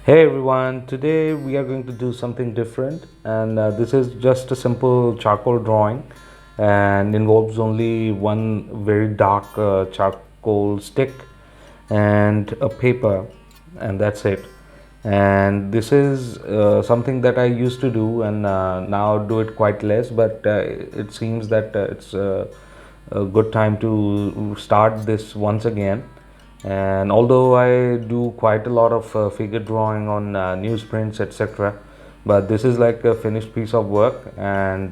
Hey everyone, today we are going to do something different, and this is just a simple charcoal drawing and involves only one very dark charcoal stick and a paper, and that's it. And this is something that I used to do, and now do it quite less, but it seems that it's a good time to start this once again. And although I do quite a lot of figure drawing on newsprints, etc., but this is like a finished piece of work, and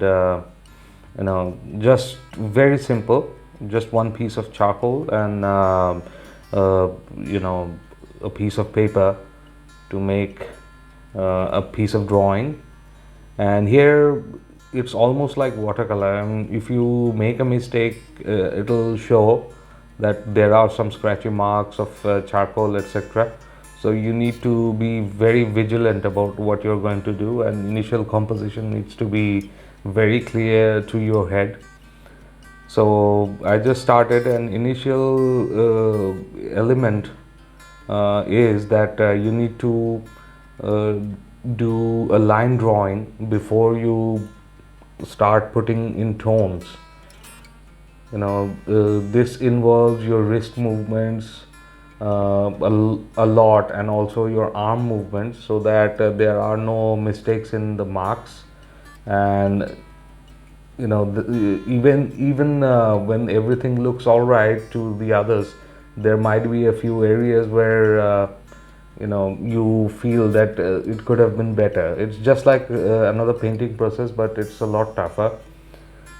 just very simple, just one piece of charcoal and uh, you know a piece of paper to make a piece of drawing. And here it's almost like watercolor. I mean, if you make a mistake, it'll show that there are some scratchy marks of charcoal, etc. So you need to be very vigilant about what you're going to do, and initial composition needs to be very clear to your head. So I just started. An initial element is that you need to uh, do a line drawing before you start putting in tones. This involves your wrist movements a lot, and also your arm movements, so that there are no mistakes in the marks. And even when everything looks all right to the others, there might be a few areas where you feel that it could have been better. It's just like another painting process, but it's a lot tougher,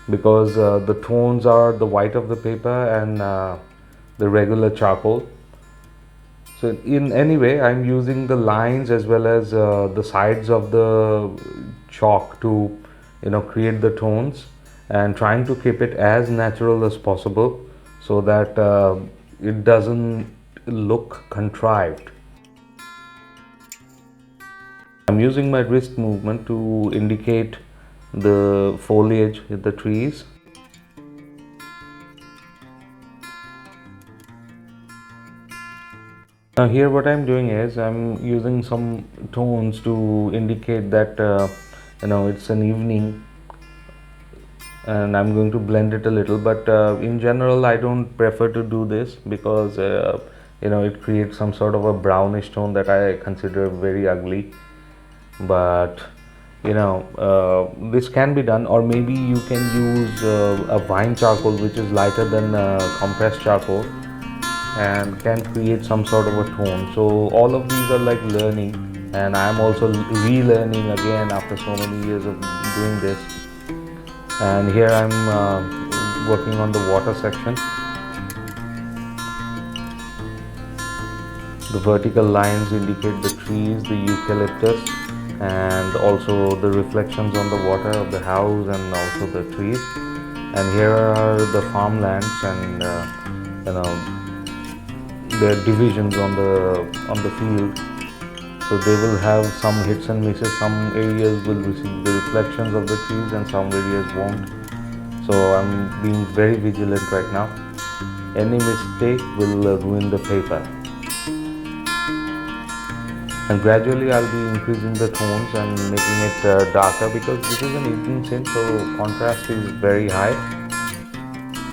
because the tones are the white of the paper and the regular charcoal. So in any way, I'm using the lines as well as the sides of the chalk to create the tones, and trying to keep it as natural as possible, so that it doesn't look contrived. I'm using my wrist movement to indicate the foliage in the trees. Now here what I'm doing is I'm using some tones to indicate that it's an evening, and I'm going to blend it a little. But in general, I don't prefer to do this, because it creates some sort of a brownish tone that I consider very ugly. But this can be done, or maybe you can use a vine charcoal, which is lighter than compressed charcoal, and can create some sort of a tone. So all of these are like learning, and I'm also relearning again after so many years of doing this. And here I'm working on the water section. The vertical lines indicate the trees, the eucalyptus, and also the reflections on the water of the house and also the trees. And here are the farmlands, and their divisions on the field. So they will have some hits and misses. Some areas will receive the reflections of the trees and some areas won't. So I'm being very vigilant right now. Any mistake will ruin the paper. And gradually I'll be increasing the tones and making it darker, because this is an evening scene, so contrast is very high.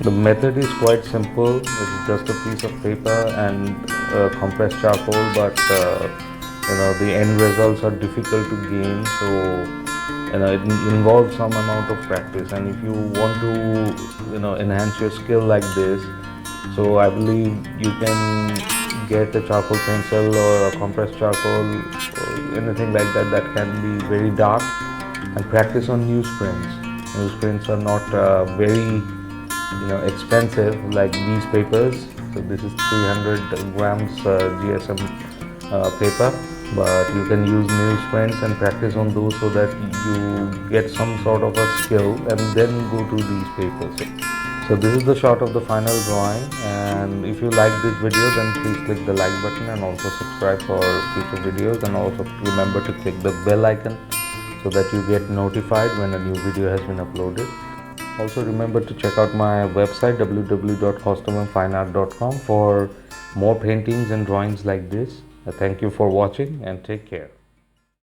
The method is quite simple. It's just a piece of paper and compressed charcoal, but the end results are difficult to gain. So it involves some amount of practice. And if you want to enhance your skill like this, so I believe you can get a charcoal pencil or a compressed charcoal or anything like that that can be very dark, and practice on newsprints. Newsprints are not very expensive like these papers. So this is 300 grams GSM paper, but you can use newsprints and practice on those, so that you get some sort of a skill and then go to these papers. So this is the shot of the final drawing, and if you like this video, then please click the like button and also subscribe for future videos, and also remember to click the bell icon so that you get notified when a new video has been uploaded. Also remember to check out my website www.kaustavandfineart.com for more paintings and drawings like this. Thank you for watching and take care.